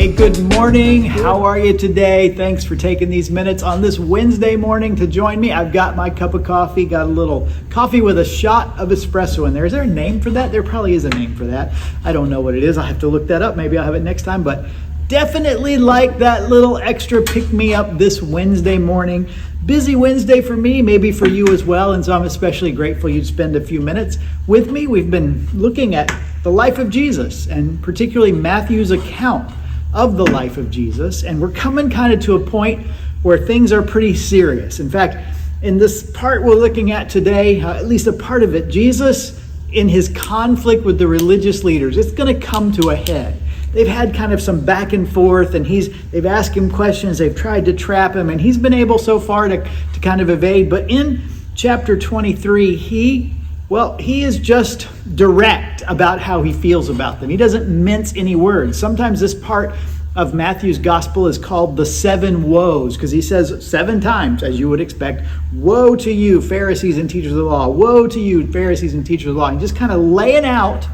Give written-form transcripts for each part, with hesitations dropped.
Hey, good morning. How are you today? Thanks for taking these minutes on this Wednesday morning to join me. I've got my cup of coffee, got a little coffee with a shot of espresso in there. Is there a name for that? There probably is a name for that. I don't know what it is. I'll have to look that up. Maybe I'll have it next time, but definitely like that little extra pick-me-up this Wednesday morning. Busy Wednesday for me, maybe for you as well, and so I'm especially grateful you'd spend a few minutes with me. We've been looking at the life of Jesus, and particularly Matthew's account of the life of Jesus, and we're coming kind of to a point where things are pretty serious. In fact, in this part we're looking at today, at least a part of it, Jesus in his conflict with the religious leaders, it's going to come to a head. They've had kind of some back and forth, and they've asked him questions, they've tried to trap him, and he's been able so far to kind of evade. But in chapter 23, he is just direct about how he feels about them. He doesn't mince any words. Sometimes this part of Matthew's gospel is called the seven woes, because he says 7 times, as you would expect, woe to you, Pharisees and teachers of the law. Woe to you, Pharisees and teachers of the law. And just kind of laying out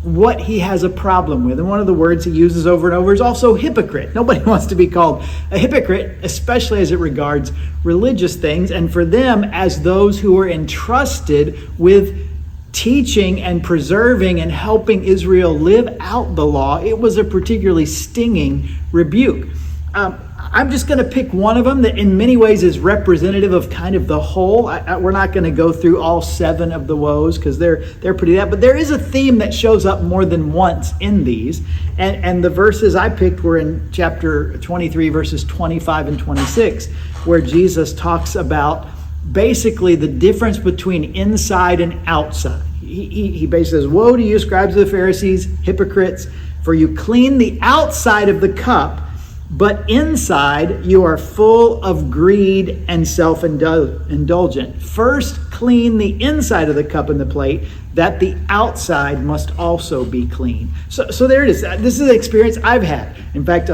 what he has a problem with. And one of the words he uses over and over is also hypocrite. Nobody wants to be called a hypocrite, especially as it regards religious things. And for them, as those who were entrusted with teaching and preserving and helping Israel live out the law, it was a particularly stinging rebuke. I'm just going to pick one of them that in many ways is representative of kind of the whole. We're not going to go through all 7 of the woes because they're pretty that, but there is a theme that shows up more than once in these. And the verses I picked were in chapter 23, verses 25 and 26, where Jesus talks about basically the difference between inside and outside. He basically says, woe to you, scribes of the Pharisees, hypocrites, for you clean the outside of the cup, but inside you are full of greed and self-indulgent. First clean the inside of the cup and the plate, that the outside must also be clean. So there it is. This is an experience I've had. In fact,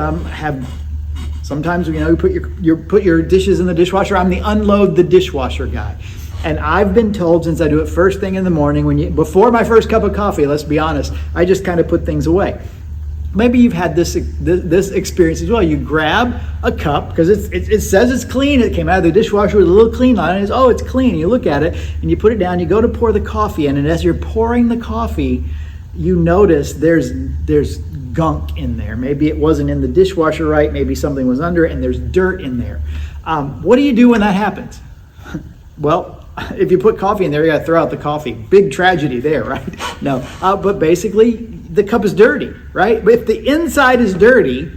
sometimes you put your dishes in the dishwasher. I'm the unload the dishwasher guy. And I've been told, since I do it first thing in the morning, before my first cup of coffee, let's be honest, I just kind of put things away. Maybe you've had this experience as well. You grab a cup because it says it's clean. It came out of the dishwasher with a little clean on it. It's clean. You look at it and you put it down. You go to pour the coffee in, and as you're pouring the coffee, you notice there's gunk in there. Maybe it wasn't in the dishwasher right. Maybe something was under it, and there's dirt in there. What do you do when that happens? Well, if you put coffee in there, you got to throw out the coffee. Big tragedy there, right? No, but basically, the cup is dirty, right? But if the inside is dirty,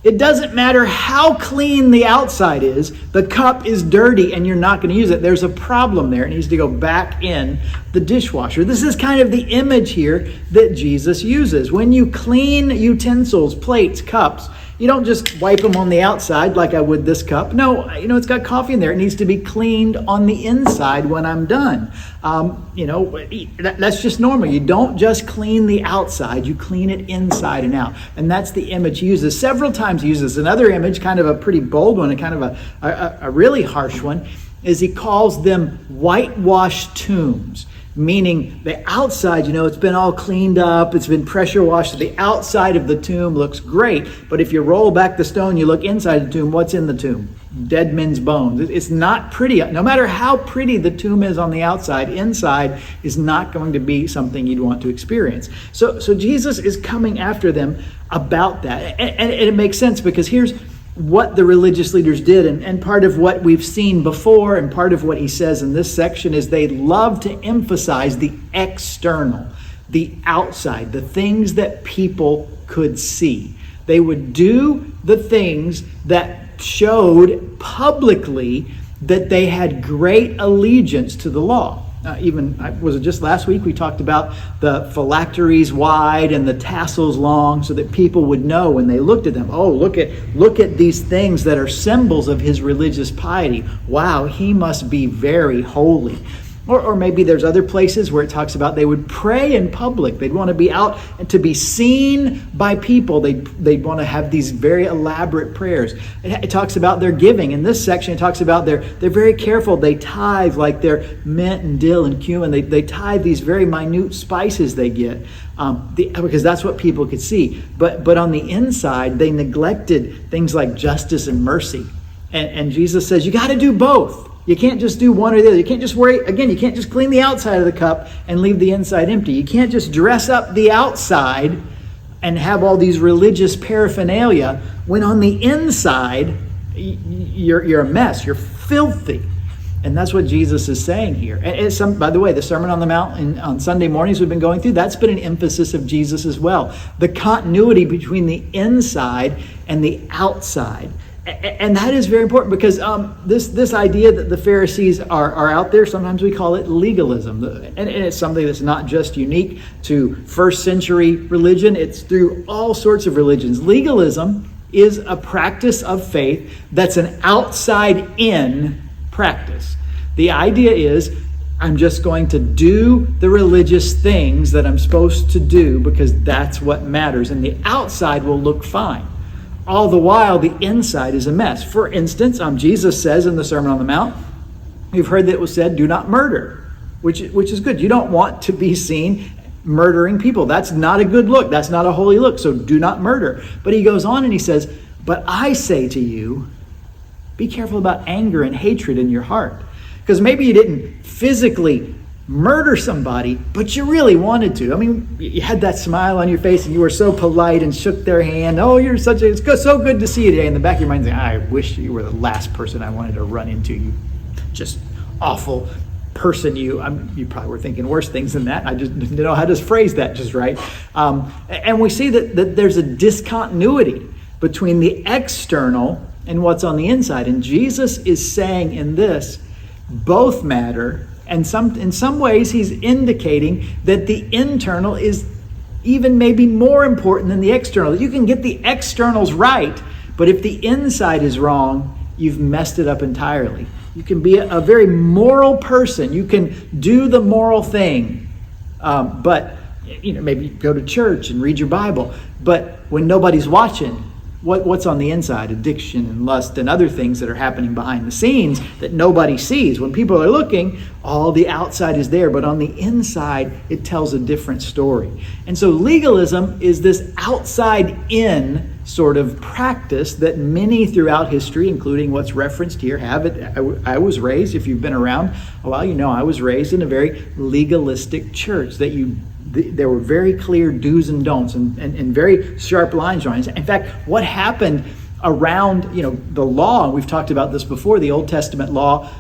it doesn't matter how clean the outside is, the cup is dirty and you're not going to use it. There's a problem there. It needs to go back in the dishwasher. This is kind of the image here that Jesus uses. When you clean utensils, plates, cups, you don't just wipe them on the outside like I would this cup. No, it's got coffee in there. It needs to be cleaned on the inside when I'm done. That's just normal. You don't just clean the outside. You clean it inside and out. And that's the image he uses. Several times he uses another image, kind of a pretty bold one and kind of a really harsh one, is he calls them whitewashed tombs. Meaning the outside, it's been all cleaned up, it's been pressure washed, so the outside of the tomb looks great. But if you roll back the stone, you look inside the tomb, what's in the tomb? Dead men's bones. It's not pretty. No matter how pretty the tomb is on the outside, inside is not going to be something you'd want to experience. So Jesus is coming after them about that. And it makes sense because here's what the religious leaders did, and part of what we've seen before and part of what he says in this section is they love to emphasize the external, the outside, the things that people could see. They would do the things that showed publicly that they had great allegiance to the law. Was it just last week we talked about the phylacteries wide and the tassels long so that people would know when they looked at them, look at these things that are symbols of his religious piety. Wow, he must be very holy. Or maybe there's other places where it talks about they would pray in public. They'd want to be out and to be seen by people. They'd want to have these very elaborate prayers. It talks about their giving. In this section, it talks about they're very careful. They tithe like their mint and dill and cumin. They tithe these very minute spices they get because that's what people could see. But on the inside, they neglected things like justice and mercy. And Jesus says, you got to do both. You can't just do one or the other. You can't just you can't just clean the outside of the cup and leave the inside empty. You can't just dress up the outside and have all these religious paraphernalia when on the inside, you're a mess. You're filthy. And that's what Jesus is saying here. And by the way, the Sermon on the Mount on Sunday mornings we've been going through, that's been an emphasis of Jesus as well. The continuity between the inside and the outside. And that is very important because this idea that the Pharisees are out there, sometimes we call it legalism. And it's something that's not just unique to first century religion. It's through all sorts of religions. Legalism is a practice of faith that's an outside-in practice. The idea is, I'm just going to do the religious things that I'm supposed to do because that's what matters. And the outside will look fine. All the while, the inside is a mess. For instance, Jesus says in the Sermon on the Mount, you've heard that it was said, do not murder, which is good. You don't want to be seen murdering people. That's not a good look. That's not a holy look. So do not murder. But he goes on and he says, but I say to you, be careful about anger and hatred in your heart. Because maybe you didn't physically murder somebody, but you really wanted to. I mean, you had that smile on your face and you were so polite and shook their hand. Oh, it's so good to see you today. In the back of your mind, saying, I wish you were the last person I wanted to run into. You just awful person. You probably were thinking worse things than that. I just didn't know how to phrase that just right. And we see that there's a discontinuity between the external and what's on the inside. And Jesus is saying in this, both matter. And in some ways, he's indicating that the internal is even maybe more important than the external. You can get the externals right, but if the inside is wrong, you've messed it up entirely. You can be a very moral person. You can do the moral thing, but maybe go to church and read your Bible. But when nobody's watching, what's on the inside? Addiction and lust and other things that are happening behind the scenes that nobody sees. When people are looking, all the outside is there, but on the inside, it tells a different story. And so legalism is this outside-in sort of practice that many throughout history, including what's referenced here, have it. I was raised, if you've been around a while, I was raised in a very legalistic church that there were very clear do's and don'ts and very sharp lines drawn. In fact, what happened around the law, and we've talked about this before, the Old Testament law,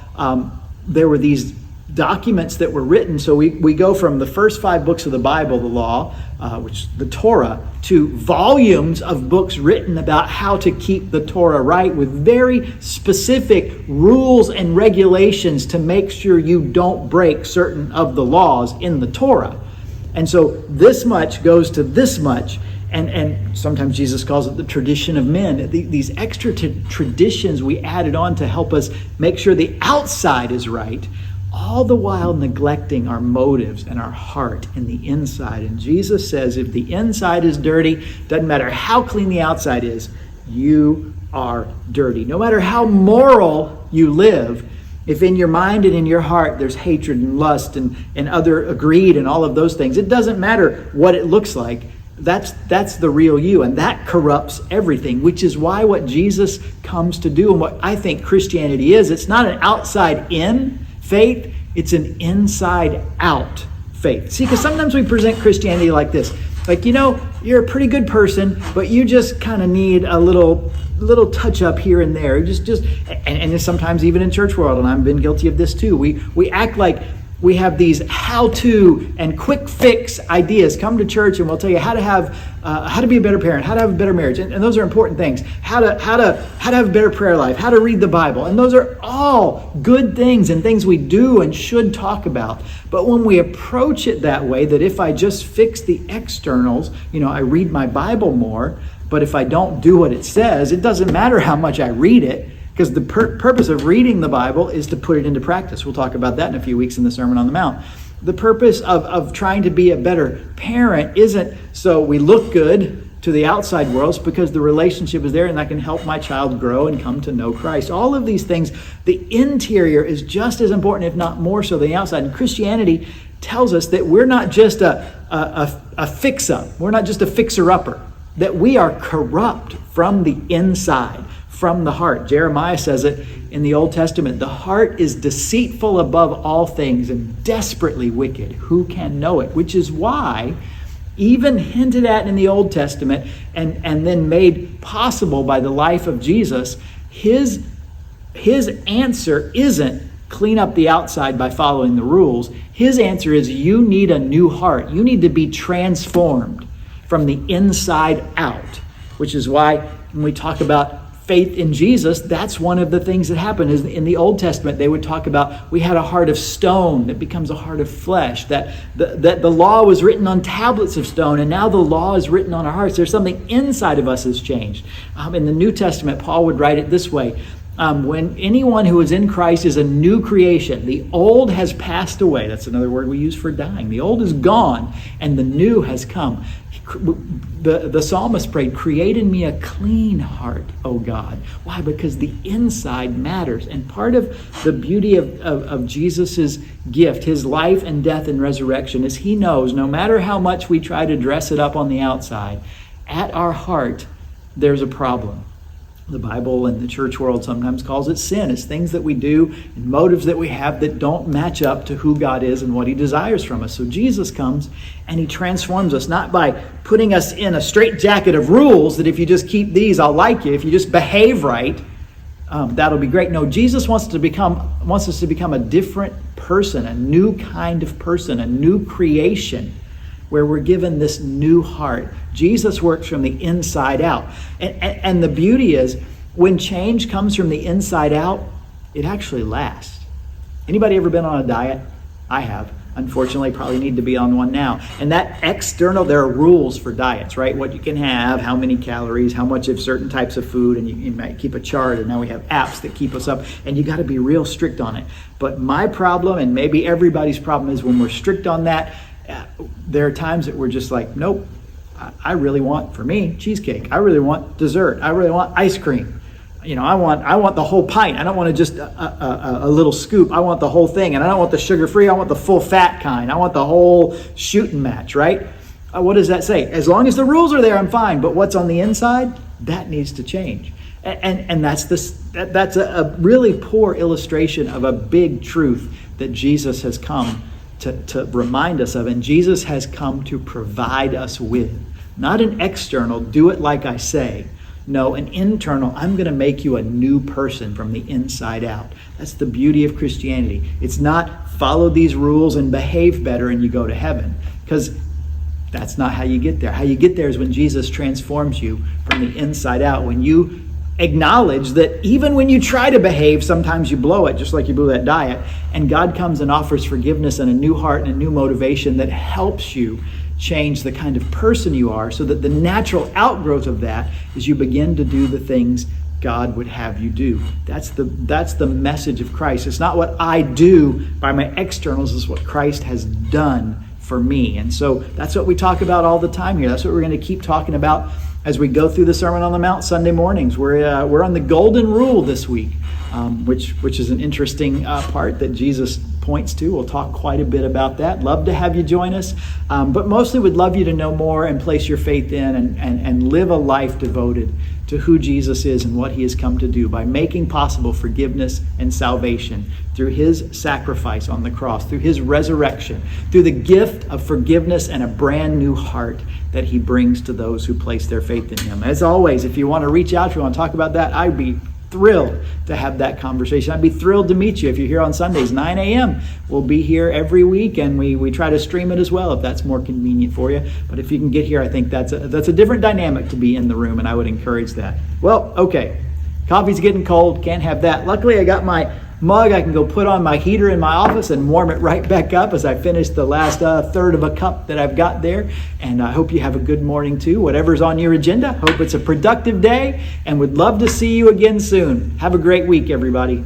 there were these documents that were written. So we go from the first 5 books of the Bible, the law, which is the Torah, to volumes of books written about how to keep the Torah right with very specific rules and regulations to make sure you don't break certain of the laws in the Torah. And so this much goes to this much. And sometimes Jesus calls it the tradition of men. These extra traditions we added on to help us make sure the outside is right, all the while neglecting our motives and our heart and the inside. And Jesus says if the inside is dirty, doesn't matter how clean the outside is, you are dirty. No matter how moral you live, if in your mind and in your heart there's hatred and lust and other greed and all of those things, it doesn't matter what it looks like. That's the real you, and that corrupts everything, which is why what Jesus comes to do and what I think Christianity is, it's not an outside-in faith, it's an inside-out faith. See, because sometimes we present Christianity like this. Like, you're a pretty good person, but you just kind of need a little touch up here and there. And sometimes even in church world, and I've been guilty of this too. We act like we have these how-to and quick fix ideas. Come to church and we'll tell you how to be a better parent, how to have a better marriage, and those are important things. How to have a better prayer life, how to read the Bible, and those are all good things and things we do and should talk about. But when we approach it that way, that if I just fix the externals, I read my Bible more, but if I don't do what it says, it doesn't matter how much I read it, Because the purpose of reading the Bible is to put it into practice. We'll talk about that in a few weeks in the Sermon on the Mount. The purpose of trying to be a better parent isn't so we look good to the outside world. It's because the relationship is there and I can help my child grow and come to know Christ. All of these things, the interior is just as important, if not more so, than the outside. And Christianity tells us that we're not just a fix-up. We're not just a fixer-upper. That we are corrupt from the inside, from the heart. Jeremiah says it in the Old Testament. The heart is deceitful above all things and desperately wicked. Who can know it? Which is why, even hinted at in the Old Testament and then made possible by the life of Jesus, his answer isn't clean up the outside by following the rules. His answer is you need a new heart. You need to be transformed from the inside out, which is why when we talk about faith in Jesus, that's one of the things that happened. Is in the Old Testament, they would talk about we had a heart of stone that becomes a heart of flesh, that the law was written on tablets of stone, and now the law is written on our hearts. There's something inside of us has changed. In the New Testament, Paul would write it this way. When anyone who is in Christ is a new creation, the old has passed away. That's another word we use for dying. The old is gone and the new has come. The psalmist prayed, create in me a clean heart, O God. Why? Because the inside matters. And part of the beauty of Jesus's gift, his life and death and resurrection, is he knows no matter how much we try to dress it up on the outside, at our heart, there's a problem. The Bible and the church world sometimes calls it sin. It's things that we do and motives that we have that don't match up to who God is and what he desires from us. So Jesus comes and he transforms us, not by putting us in a straitjacket of rules that if you just keep these, I'll like you. If you just behave right, that'll be great. No, Jesus wants us to become a different person, a new kind of person, a new creation, where we're given this new heart. Jesus works from the inside out. And the beauty is, when change comes from the inside out, it actually lasts. Anybody ever been on a diet? I have. Unfortunately, probably need to be on one now. And that external, there are rules for diets, right? What you can have, how many calories, how much of certain types of food, and you might keep a chart, and now we have apps that keep us up, and you got to be real strict on it. But my problem, and maybe everybody's problem, is when we're strict on that, there are times that we're just like, nope, I really want, for me, cheesecake. I really want dessert. I really want ice cream. I want the whole pint. I don't want just a little scoop. I want the whole thing. And I don't want the sugar-free. I want the full fat kind. I want the whole shooting match, right? What does that say? As long as the rules are there, I'm fine. But what's on the inside, that needs to change. And that's a really poor illustration of a big truth that Jesus has come to remind us of, and Jesus has come to provide us with. Not an external, do it like I say. No, an internal, I'm going to make you a new person from the inside out. That's the beauty of Christianity. It's not follow these rules and behave better and you go to heaven, because that's not how you get there. How you get there is when Jesus transforms you from the inside out, when you acknowledge that even when you try to behave, sometimes you blow it, just like you blew that diet, and God comes and offers forgiveness and a new heart and a new motivation that helps you change the kind of person you are, so that the natural outgrowth of that is you begin to do the things God would have you do. That's the message of Christ. It's not what I do by my externals, it's what Christ has done for me. And so that's what we talk about all the time here. That's what we're going to keep talking about as we go through the Sermon on the Mount Sunday mornings. We're on the golden rule this week, which is an interesting part that Jesus points to. We'll talk quite a bit about that. Love to have you join us, but mostly would love you to know more and place your faith in and live a life devoted to who Jesus is and what he has come to do by making possible forgiveness and salvation through his sacrifice on the cross, through his resurrection, through the gift of forgiveness and a brand new heart that he brings to those who place their faith in him. As always, if you want to reach out, if you want to talk about that, I'd be thrilled to have that conversation. I'd be thrilled to meet you if you're here on Sundays, 9 a.m. We'll be here every week, and we try to stream it as well if that's more convenient for you. But if you can get here, I think that's a different dynamic to be in the room, and I would encourage that. Well, okay. Coffee's getting cold. Can't have that. Luckily, I got my mug I can go put on my heater in my office and warm it right back up as I finish the last third of a cup that I've got there. And I hope you have a good morning too, whatever's on your agenda. Hope it's a productive day and would love to see you again soon. Have a great week, everybody.